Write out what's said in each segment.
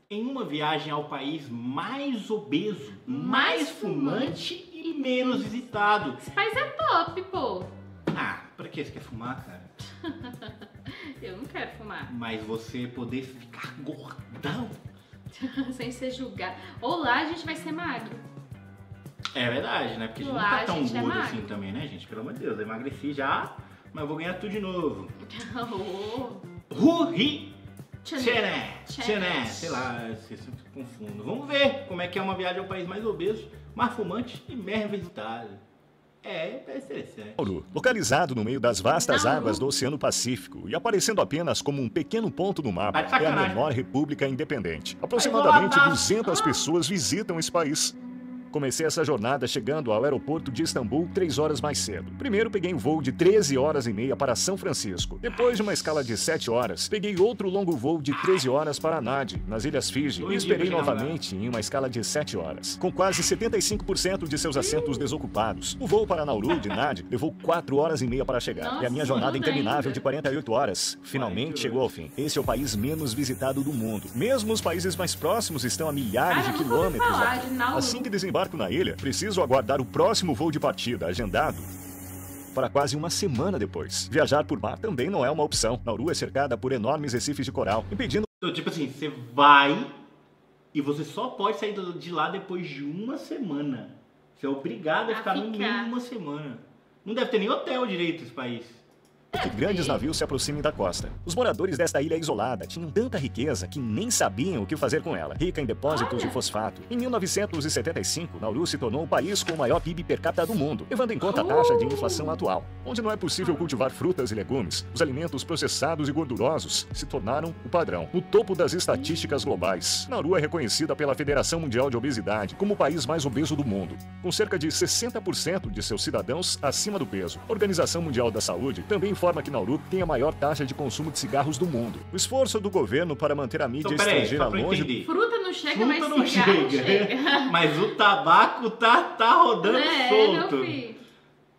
em uma viagem ao país mais obeso, mais fumante e menos visitado. Esse país é top, pô. Ah, pra que você quer fumar, cara? Eu não quero fumar. Mas você poder ficar gordão. Sem ser julgado. Ou lá a gente vai ser magro. É verdade, né? Porque a gente não Lá tá tão a gente é gordo magro. assim também, né, gente? Pelo amor de Deus, eu emagreci já, mas eu vou ganhar tudo de novo. Rui! Tchené, sei lá, eu sempre confundo. Vamos ver como é que é uma viagem ao país mais obeso, mais fumante e menos visitado. É interessante. Nauru, localizado no meio das vastas Nauru. águas do Oceano Pacífico e aparecendo apenas como um pequeno ponto no mapa, Tá de é a sacanagem. menor república independente. Aproximadamente isoladaço. 200 pessoas visitam esse país. Comecei essa jornada chegando ao aeroporto de Istambul 3 horas mais cedo. Primeiro peguei um voo de 13 horas e meia para São Francisco. Depois de uma escala de 7 horas, peguei outro longo voo de 13 horas para Nadi, nas Ilhas Fiji, e esperei novamente em uma escala de 7 horas. Com quase 75% de seus assentos desocupados, o voo para Nauru de Nadi levou 4 horas e meia para chegar. Nossa, E a minha jornada tudo interminável ainda. de 48 horas finalmente chegou ao fim. Esse é o país menos visitado do mundo. Mesmo os países mais próximos estão a milhares Cara, de eu nunca ouvi quilômetros falar daqui. de Nauru. Assim que desembarco na ilha, preciso aguardar o próximo voo de partida, agendado para quase uma semana depois. Viajar por mar também não é uma opção. Nauru é cercada por enormes recifes de coral, impedindo Então, tipo assim, você vai e você só pode sair de lá depois de uma semana. Você é obrigado a ficar no mínimo uma semana. Não deve ter nem hotel direito esse país. que grandes navios se aproximem da costa. Os moradores desta ilha isolada tinham tanta riqueza que nem sabiam o que fazer com ela. Rica em depósitos de fosfato. Em 1975, Nauru se tornou o país com o maior PIB per capita do mundo, levando em conta a taxa de inflação atual. Onde não é possível cultivar frutas e legumes, os alimentos processados e gordurosos se tornaram o padrão. No topo das estatísticas globais, Nauru é reconhecida pela Federação Mundial de Obesidade como o país mais obeso do mundo, com cerca de 60% de seus cidadãos acima do peso. A Organização Mundial da Saúde também informa que Nauru tem a maior taxa de consumo de cigarros do mundo. O esforço do governo para manter a mídia Então, peraí, estrangeira só pra eu longe entender. Fruta não chega, Fruta mas não cigarro chega. chega. Mas o tabaco tá rodando solto. Meu filho.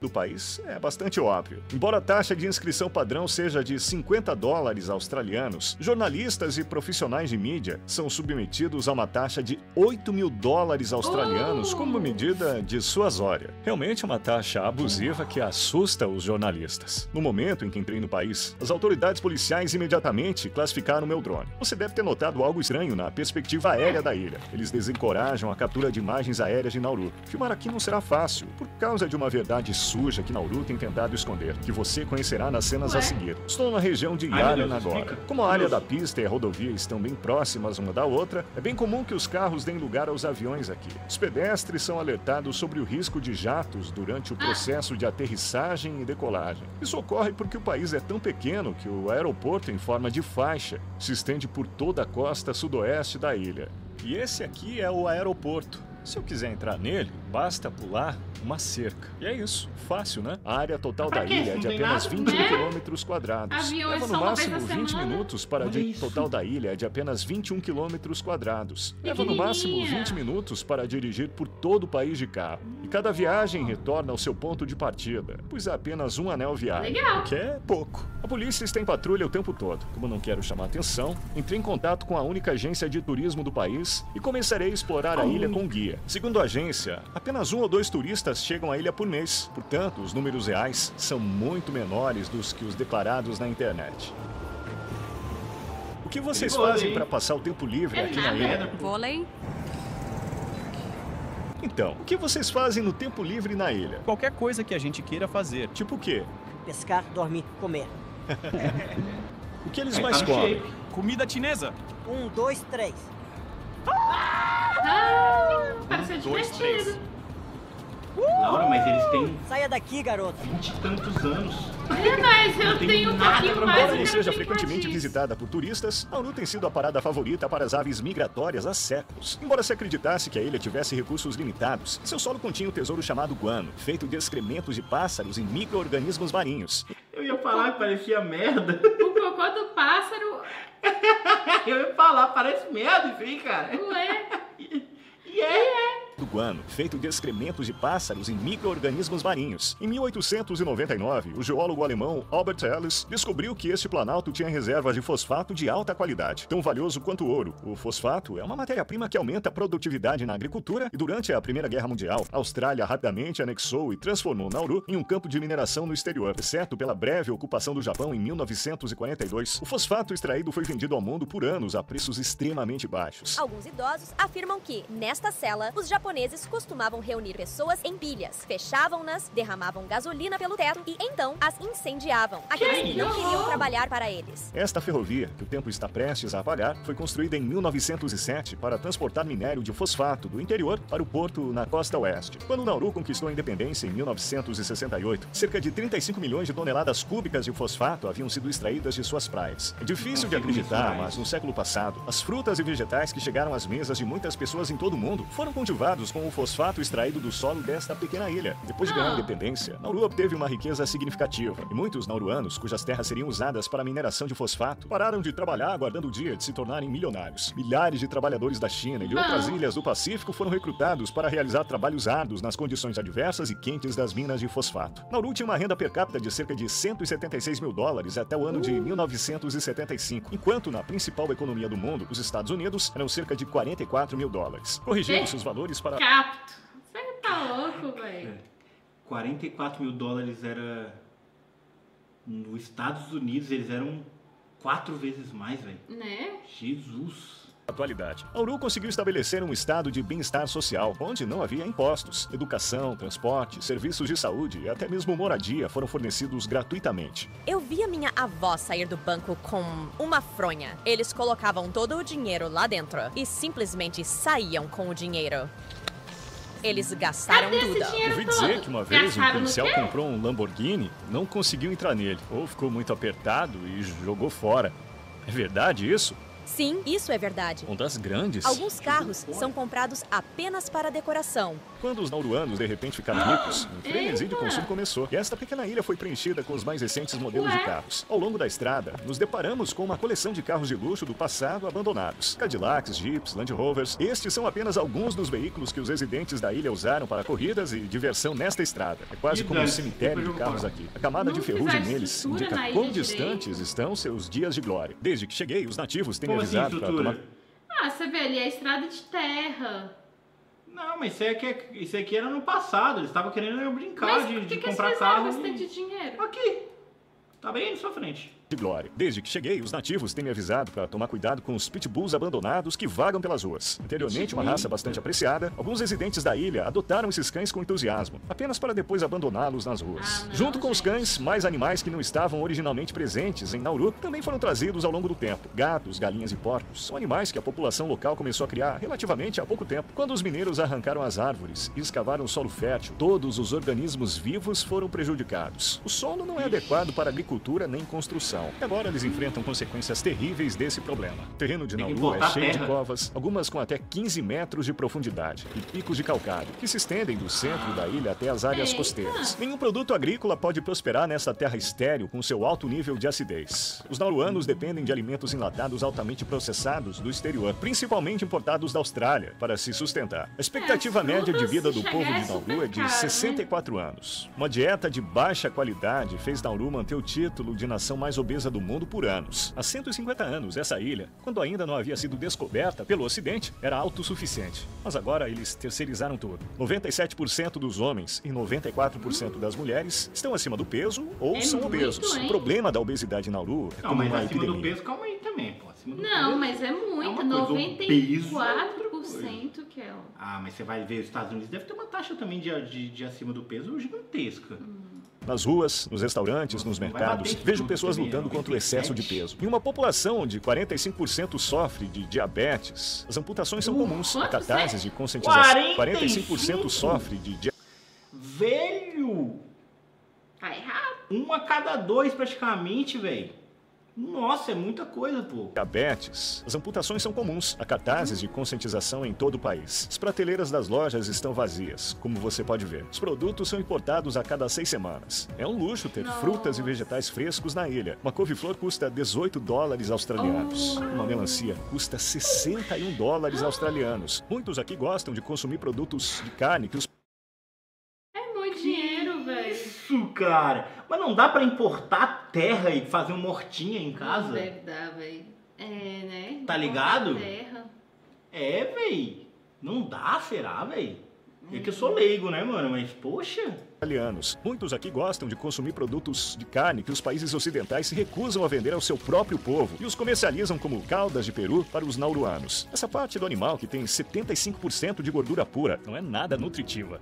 do país é bastante óbvio. Embora a taxa de inscrição padrão seja de $50 australianos, jornalistas e profissionais de mídia são submetidos a uma taxa de $8.000 australianos como medida dissuasória. Realmente é uma taxa abusiva que assusta os jornalistas. No momento em que entrei no país, as autoridades policiais imediatamente classificaram meu drone. Você deve ter notado algo estranho na perspectiva aérea da ilha. Eles desencorajam a captura de imagens aéreas de Nauru. Filmar aqui não será fácil, por causa de uma verdade suja que Nauru tem tentado esconder, que você conhecerá nas cenas a seguir. Estou na região de Yaren agora. Como a área da pista e a rodovia estão bem próximas uma da outra, é bem comum que os carros deem lugar aos aviões aqui. Os pedestres são alertados sobre o risco de jatos durante o processo de aterrissagem e decolagem. Isso ocorre porque o país é tão pequeno que o aeroporto em forma de faixa se estende por toda a costa sudoeste da ilha. E esse aqui é o aeroporto. Se eu quiser entrar nele, basta pular uma cerca. E é isso. Fácil, né? A área total da ilha é de apenas 21 quilômetros quadrados. Aviões Leva no só uma vez máximo na 20 semana. minutos para Olha de isso. total da ilha é de apenas 21 quilômetros quadrados. Leva no máximo Pequenininha. 20 minutos para dirigir por todo o país de carro. E cada viagem retorna ao seu ponto de partida, pois é apenas um anel viário. Legal. O que é pouco. A polícia está em patrulha o tempo todo. Como não quero chamar atenção, entrei em contato com a única agência de turismo do país e começarei a explorar a ilha com guia. Segundo a agência, apenas 1 ou 2 turistas chegam à ilha por mês. Portanto, os números reais são muito menores dos que os declarados na internet. O que vocês Perigoso, fazem hein? para passar o tempo livre É aqui na nada. ilha? Vôlei? Então, o que vocês fazem no tempo livre na ilha? Qualquer coisa que a gente queira fazer. Tipo o quê? Pescar, dormir, comer. O que eles Aí mais tá no comem? shape. Comida chinesa. 1, 2, 3. Parece divertido. Laura, mas eles têm Saia daqui, garoto. 20 e tantos anos. Mas eu tem tenho um nada pouquinho pra mais. Embora eu não quero seja brincar frequentemente disso. visitada por turistas, Nauru tem sido a parada favorita para as aves migratórias há séculos. Embora se acreditasse que a ilha tivesse recursos limitados, seu solo continha um tesouro chamado guano, feito de excrementos de pássaros e micro-organismos marinhos. Eu ia falar que parecia merda. O cocô do pássaro. Eu ia falar, parece merda isso aí, cara. Ué. E é. Do guano, feito de excrementos de pássaros e micro-organismos marinhos. Em 1899, o geólogo alemão Albert Ellis descobriu que este planalto tinha reservas de fosfato de alta qualidade, tão valioso quanto o ouro. O fosfato é uma matéria-prima que aumenta a produtividade na agricultura e durante a Primeira Guerra Mundial, a Austrália rapidamente anexou e transformou Nauru em um campo de mineração no exterior, exceto pela breve ocupação do Japão em 1942. O fosfato extraído foi vendido ao mundo por anos a preços extremamente baixos. Alguns idosos afirmam que, nesta cela, os japoneses costumavam reunir pessoas em pilhas, fechavam-nas, derramavam gasolina pelo teto e então as incendiavam. Aqueles que não queriam trabalhar para eles. Esta ferrovia, que o tempo está prestes a apagar, foi construída em 1907 para transportar minério de fosfato do interior para o porto na costa oeste. Quando Nauru conquistou a independência em 1968, cerca de 35 milhões de toneladas cúbicas de fosfato haviam sido extraídas de suas praias. É difícil de acreditar, mas no século passado, as frutas e vegetais que chegaram às mesas de muitas pessoas em todo o mundo foram cultivados com o fosfato extraído do solo desta pequena ilha. Depois de ganhar a independência, Nauru obteve uma riqueza significativa, e muitos nauruanos, cujas terras seriam usadas para a mineração de fosfato, pararam de trabalhar aguardando o dia de se tornarem milionários. Milhares de trabalhadores da China e de outras ilhas do Pacífico foram recrutados para realizar trabalhos árduos nas condições adversas e quentes das minas de fosfato. Nauru tinha uma renda per capita de cerca de $176 mil até o ano de 1975, enquanto na principal economia do mundo, os Estados Unidos, eram cerca de $44 mil. Corrigindo seus valores para... Capto. Você tá louco, velho? $44 mil era... Nos Estados Unidos, eles eram 4 vezes mais, velho. Né? Jesus. Atualidade. Nauru conseguiu estabelecer um estado de bem-estar social, onde não havia impostos. Educação, transporte, serviços de saúde e até mesmo moradia foram fornecidos gratuitamente. Eu via minha avó sair do banco com uma fronha. Eles colocavam todo o dinheiro lá dentro e simplesmente saíam com o dinheiro. Eles gastaram tudo. Ouvi dizer que uma vez um policial comprou um Lamborghini, não conseguiu entrar nele, ou ficou muito apertado e jogou fora. É verdade isso? Sim, isso é verdade. Ondas grandes? Alguns carros são comprados apenas para decoração. Quando os nauruanos de repente ficaram ricos, um frenesi de consumo começou. E esta pequena ilha foi preenchida com os mais recentes modelos de carros. Ao longo da estrada, nos deparamos com uma coleção de carros de luxo do passado abandonados. Cadillacs, Jeeps, Land Rovers. Estes são apenas alguns dos veículos que os residentes da ilha usaram para corridas e diversão nesta estrada. É quase como um cemitério de carros aqui. A camada de ferrugem neles indica quão distantes estão seus dias de glória. Desde que cheguei, os nativos têm avisado para tomar... Ah, você vê ali, é estrada de terra. Não, mas isso aqui era no passado. Eles estavam querendo brincar de comprar carro. Mas por que eles fizeram dinheiro? Aqui. Tá bem na sua frente. De glória. Desde que cheguei, os nativos têm me avisado para tomar cuidado com os pitbulls abandonados que vagam pelas ruas. Anteriormente, uma raça bastante apreciada, alguns residentes da ilha adotaram esses cães com entusiasmo, apenas para depois abandoná-los nas ruas. Junto com os cães, mais animais que não estavam originalmente presentes em Nauru também foram trazidos ao longo do tempo. Gatos, galinhas e porcos são animais que a população local começou a criar relativamente há pouco tempo. Quando os mineiros arrancaram as árvores e escavaram o solo fértil, todos os organismos vivos foram prejudicados. O solo não é adequado para agricultura nem construção. E agora eles enfrentam consequências terríveis desse problema. O terreno de Nauru é cheio de covas, algumas com até 15 metros de profundidade, e picos de calcário, que se estendem do centro da ilha até as áreas costeiras. Nenhum produto agrícola pode prosperar nessa terra estéril com seu alto nível de acidez. Os nauruanos dependem de alimentos enlatados altamente processados do exterior, principalmente importados da Austrália, para se sustentar. A expectativa média de vida do povo de Nauru é de 64 anos. Uma dieta de baixa qualidade fez Nauru manter o título de nação mais obesa do mundo por anos. Há 150 anos, essa ilha, quando ainda não havia sido descoberta pelo Ocidente, era autossuficiente. Mas agora eles terceirizaram tudo. 97% dos homens e 94% das mulheres estão acima do peso ou são obesos. O problema da obesidade em Nauru é como uma epidemia. Do peso, calma aí também, pô. Não, mas é muito. 94%, Kel. Ah, mas você vai ver, os Estados Unidos deve ter uma taxa também de acima do peso gigantesca. Nas ruas, nos restaurantes, nos mercados, vejo pessoas lutando contra o excesso de peso. Em uma população onde 45% sofre de diabetes, as amputações são comuns. Há cartazes de conscientização. 45% sofre de diabetes. Velho! Tá errado. 1 a cada 2 praticamente, velho. Nossa, é muita coisa, pô. Diabetes. As amputações são comuns. Há cartazes de conscientização em todo o país. As prateleiras das lojas estão vazias, como você pode ver. Os produtos são importados a cada 6 semanas. É um luxo ter frutas e vegetais frescos na ilha. Uma couve-flor custa 18 dólares australianos. Uma melancia custa 61 dólares australianos. Muitos aqui gostam de consumir produtos de carne que os... É muito dinheiro, velho. Isso, cara. Mas não dá pra importar terra e fazer uma hortinha em casa? Não deve dar, velho. É, né? Tá ligado? Terra. É, véi. Não dá, será, véi? É que eu sou leigo, né, mano? Mas, poxa... australianos. Muitos aqui gostam de consumir produtos de carne que os países ocidentais se recusam a vender ao seu próprio povo e os comercializam como caldas de peru para os nauruanos. Essa parte do animal, que tem 75% de gordura pura, não é nada nutritiva.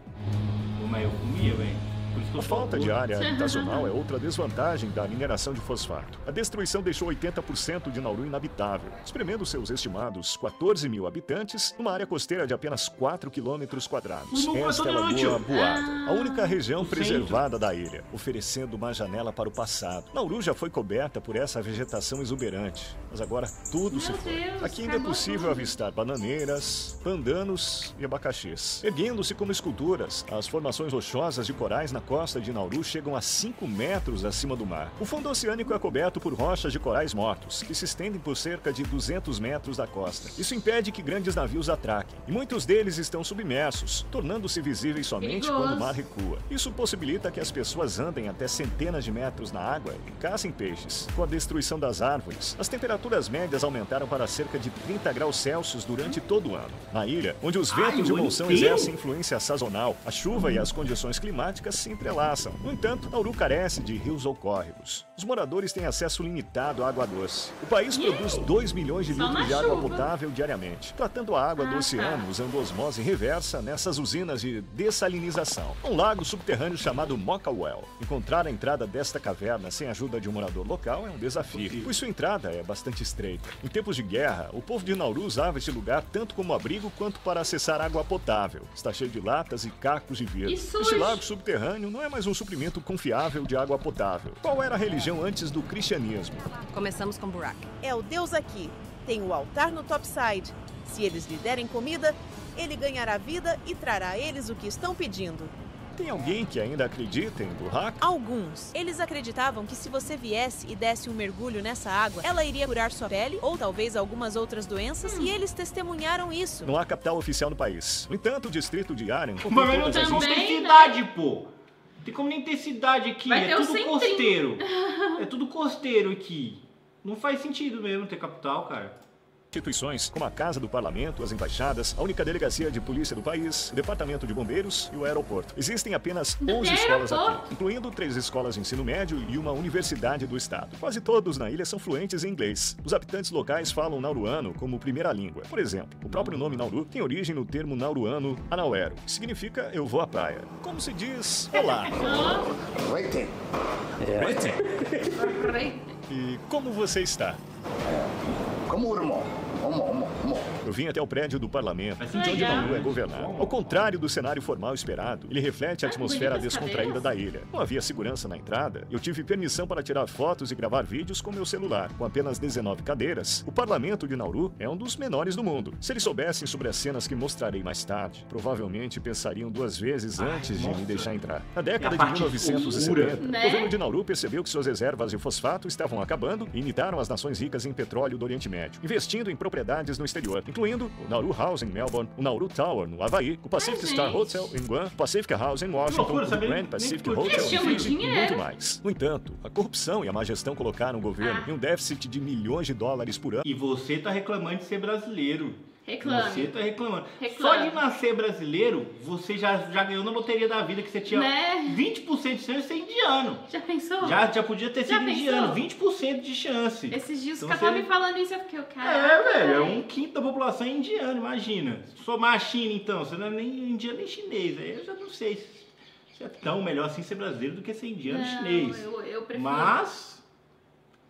Mas eu comia, velho. A falta de área habitacional é outra desvantagem da mineração de fosfato. A destruição deixou 80% de Nauru inabitável, espremendo seus estimados 14 mil habitantes numa área costeira de apenas 4 quilômetros quadrados. Esta é a Lagoa Buada, a única região preservada da ilha, oferecendo uma janela para o passado. Nauru já foi coberta por essa vegetação exuberante, mas agora tudo se foi. Aqui ainda é possível avistar bananeiras, pandanos e abacaxis. Erguendo-se como esculturas, as formações rochosas de corais na costa de Nauru chegam a 5 metros acima do mar. O fundo oceânico é coberto por rochas de corais mortos, que se estendem por cerca de 200 metros da costa. Isso impede que grandes navios atraquem, e muitos deles estão submersos, tornando-se visíveis somente quando o mar recua. Isso possibilita que as pessoas andem até centenas de metros na água e caçem peixes. Com a destruição das árvores, as temperaturas médias aumentaram para cerca de 30 graus Celsius durante todo o ano. Na ilha, onde os ventos de monção exercem influência sazonal, a chuva e as condições climáticas se entrelaçam. No entanto, Nauru carece de rios ou córregos. Os moradores têm acesso limitado à água doce. O país produz 2 milhões de litros de água potável diariamente, tratando a água do oceano usando osmose reversa nessas usinas de dessalinização. Um lago subterrâneo chamado Mokawell. Encontrar a entrada desta caverna sem a ajuda de um morador local é um desafio, pois sua entrada é bastante estreita. Em tempos de guerra, o povo de Nauru usava este lugar tanto como abrigo quanto para acessar água potável. Está cheio de latas e cacos de vidro. Este lago subterrâneo não é mais um suprimento confiável de água potável. Qual era a religião antes do cristianismo? Começamos com Burak. É o Deus aqui. Tem o altar no topside. Se eles lhe derem comida, ele ganhará vida e trará a eles o que estão pedindo. Tem alguém que ainda acredita em Burak? Alguns. Eles acreditavam que se você viesse e desse um mergulho nessa água, ela iria curar sua pele ou talvez algumas outras doenças, e eles testemunharam isso. Não há capital oficial no país. No entanto, o distrito de Aren... Mas não tem nem cidade, pô. Tem como nem ter cidade aqui, é tudo costeiro. É tudo costeiro aqui. Não faz sentido mesmo ter capital, cara. Instituições como a Casa do Parlamento, as embaixadas, a única delegacia de polícia do país, o Departamento de Bombeiros e o aeroporto. Existem apenas 11 escolas aqui, incluindo 3 escolas de ensino médio e uma universidade do estado. Quase todos na ilha são fluentes em inglês. Os habitantes locais falam nauruano como primeira língua. Por exemplo, o próprio nome Nauru tem origem no termo nauruano anauero, que significa eu vou à praia. Como se diz olá. Reite. E como você está? Como irmão. Eu vim até o prédio do parlamento, onde Nauru é governado. Ao contrário do cenário formal esperado, ele reflete a atmosfera descontraída da ilha. Não havia segurança na entrada. Eu tive permissão para tirar fotos e gravar vídeos com meu celular. Com apenas 19 cadeiras, o parlamento de Nauru é um dos menores do mundo. Se eles soubessem sobre as cenas que mostrarei mais tarde, provavelmente pensariam 2 vezes antes de me deixar entrar. Na década de 1970, o governo de Nauru percebeu que suas reservas de fosfato estavam acabando e imitaram as nações ricas em petróleo do Oriente Médio, investindo em propriedades no exterior, incluindo o Nauru House em Melbourne, o Nauru Tower no Havaí, o Pacific Star Hotel em Guam, o Pacific House em Washington, o Grand Pacific Hotel em Fiji e muito mais. No entanto, a corrupção e a má gestão colocaram o governo em um déficit de milhões de dólares por ano. E você tá reclamando de ser brasileiro. Reclame. Você tá reclamando. Só de nascer brasileiro, você já ganhou na loteria da vida, que você tinha 20% de chance de ser indiano. Já pensou? Já podia ter sido indiano, 20% de chance. Esses dias os caras estavam me falando isso, eu fiquei, velho, é 1/5 da população indiana, imagina. Somar a China, então, você não é nem indiano nem chinês. Aí eu já não sei se é tão melhor assim ser brasileiro do que ser indiano e chinês. Eu prefiro. Mas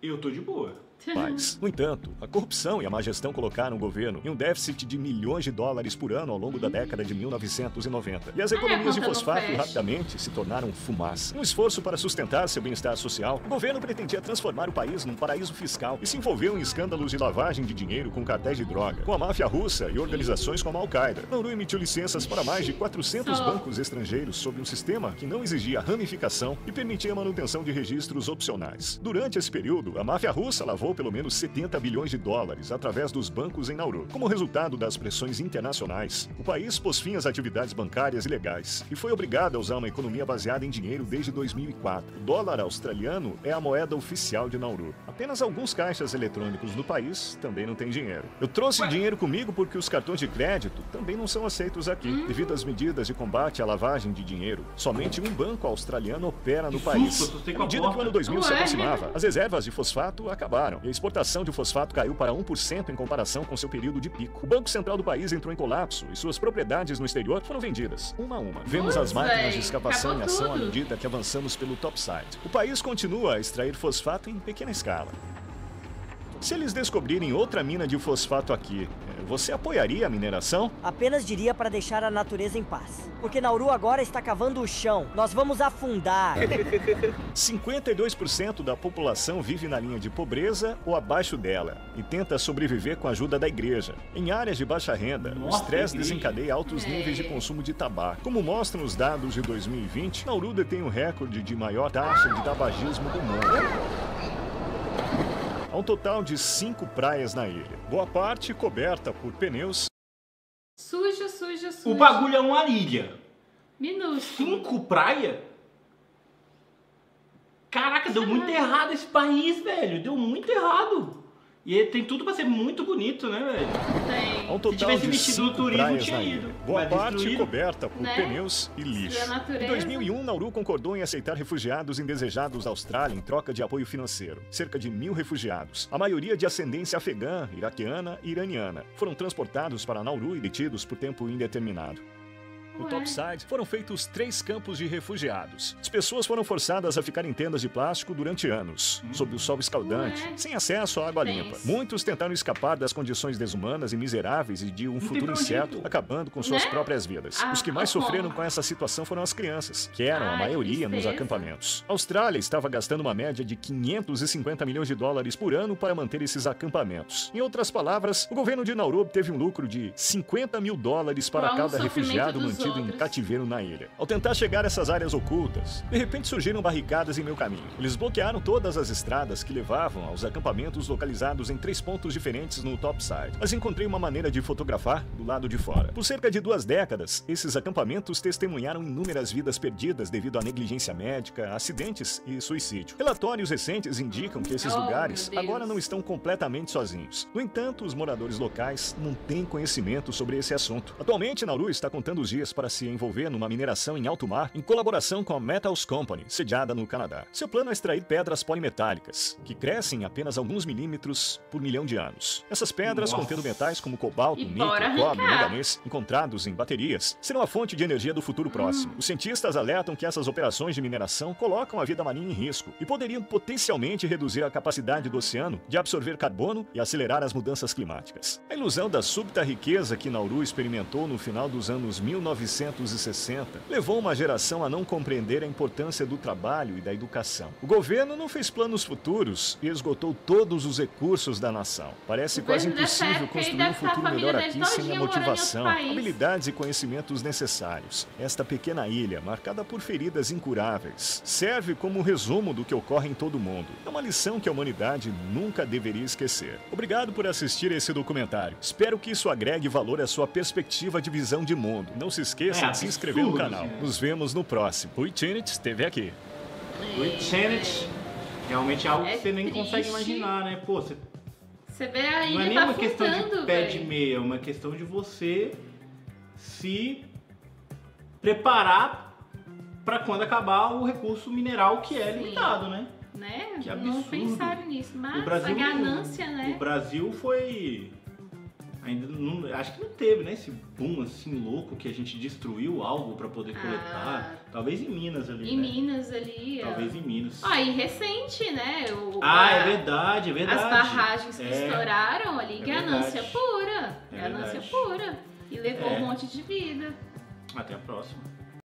eu tô de boa. Mas, no entanto, a corrupção e a má gestão colocaram o governo em um déficit de milhões de dólares por ano ao longo da década de 1990. E as economias de fosfato rapidamente se tornaram fumaça. Um esforço para sustentar seu bem-estar social, o governo pretendia transformar o país num paraíso fiscal e se envolveu em escândalos de lavagem de dinheiro com cartéis de droga, com a máfia russa e organizações como a Al-Qaeda. Nauru emitiu licenças para mais de 400 bancos estrangeiros sob um sistema que não exigia ramificação e permitia a manutenção de registros opcionais. Durante esse período, a máfia russa lavou pelo menos 70 bilhões de dólares através dos bancos em Nauru. Como resultado das pressões internacionais, o país pôs fim às atividades bancárias ilegais e foi obrigado a usar uma economia baseada em dinheiro desde 2004. O dólar australiano é a moeda oficial de Nauru. Apenas alguns caixas eletrônicos no país também não têm dinheiro. Eu trouxe dinheiro comigo porque os cartões de crédito também não são aceitos aqui, devido às medidas de combate à lavagem de dinheiro. Somente um banco australiano opera no país. À medida que o ano 2000 se aproximava, as reservas de fosfato acabaram e a exportação de fosfato caiu para 1% em comparação com seu período de pico. O Banco Central do país entrou em colapso e suas propriedades no exterior foram vendidas, uma a uma. Vemos as máquinas de escavação em ação à medida que avançamos pelo topside. O país continua a extrair fosfato em pequena escala. Se eles descobrirem outra mina de fosfato aqui, você apoiaria a mineração? Apenas diria para deixar a natureza em paz. Porque Nauru agora está cavando o chão. Nós vamos afundar. 52% da população vive na linha de pobreza ou abaixo dela e tenta sobreviver com a ajuda da igreja. Em áreas de baixa renda, o estresse desencadeia altos níveis de consumo de tabaco. Como mostram os dados de 2020, Nauru detém o recorde de maior taxa de tabagismo do mundo. Há um total de 5 praias na ilha, boa parte coberta por pneus. Sujo, sujo, sujo. O bagulho é uma ilha. Minúsculo. 5 praias? Caraca, deu muito errado esse país, velho. Deu muito errado. E tem tudo pra ser muito bonito, né, velho? Tem. Há um total Se tivesse de investido no 5 turismo, praias tinha na ido. ilha, boa Mas parte destruído, coberta por né? pneus e lixo. Em 2001, Nauru concordou em aceitar refugiados indesejados da Austrália em troca de apoio financeiro. Cerca de 1.000 refugiados, a maioria de ascendência afegã, iraquiana e iraniana, foram transportados para Nauru e detidos por tempo indeterminado. No topside, foram feitos 3 campos de refugiados. As pessoas foram forçadas a ficar em tendas de plástico durante anos, sob o sol escaldante, sem acesso à água limpa. Muitos tentaram escapar das condições desumanas e miseráveis e de um futuro incerto, acabando com suas próprias vidas. Os que mais sofreram com essa situação foram as crianças, que eram a maioria nos acampamentos. A Austrália estava gastando uma média de 550 milhões de dólares por ano para manter esses acampamentos. Em outras palavras, o governo de Nauru obteve um lucro de 50 mil dólares para cada refugiado mantido em cativeiro na ilha. Ao tentar chegar a essas áreas ocultas, de repente surgiram barricadas em meu caminho. Eles bloquearam todas as estradas que levavam aos acampamentos localizados em 3 pontos diferentes no topside. Mas encontrei uma maneira de fotografar do lado de fora. Por cerca de 2 décadas, esses acampamentos testemunharam inúmeras vidas perdidas devido à negligência médica, acidentes e suicídio. Relatórios recentes indicam que esses lugares agora não estão completamente sozinhos. No entanto, os moradores locais não têm conhecimento sobre esse assunto. Atualmente, Nauru está contando os dias para se envolver numa mineração em alto mar em colaboração com a Metals Company, sediada no Canadá. Seu plano é extrair pedras polimetálicas, que crescem apenas alguns milímetros por milhão de anos. Essas pedras, contendo metais como cobalto, níquel, cobre e manganês, encontrados em baterias, serão a fonte de energia do futuro próximo. Os cientistas alertam que essas operações de mineração colocam a vida marinha em risco e poderiam potencialmente reduzir a capacidade do oceano de absorver carbono e acelerar as mudanças climáticas. A ilusão da súbita riqueza que Nauru experimentou no final dos anos 1960 levou uma geração a não compreender a importância do trabalho e da educação. O governo não fez planos futuros e esgotou todos os recursos da nação. Parece quase impossível construir um futuro melhor aqui sem a motivação, habilidades e conhecimentos necessários. Esta pequena ilha, marcada por feridas incuráveis, serve como um resumo do que ocorre em todo o mundo. É uma lição que a humanidade nunca deveria esquecer. Obrigado por assistir esse documentário. Espero que isso agregue valor à sua perspectiva de visão de mundo. Não se esqueça de se inscrever no canal. Nos vemos no próximo. O Itinet esteve aqui. O Itinet realmente é algo que você nem consegue imaginar, né? Pô, você vê a ilha não é nem tá uma questão de pé de véio. meia, é uma questão de você se preparar para quando acabar o recurso mineral que é limitado, né? Né? Que absurdo. Não pensaram nisso, mas O Brasil, a ganância, né? O Brasil foi Ainda não, acho que não teve, né? Esse boom assim louco que a gente destruiu algo pra poder coletar. Talvez em Minas ali. Em Minas ali. Talvez em Minas. E recente, né? É verdade, é verdade. As barragens que estouraram ali, ganância verdade. pura. É Ganância verdade. pura. E levou um monte de vida. Até a próxima.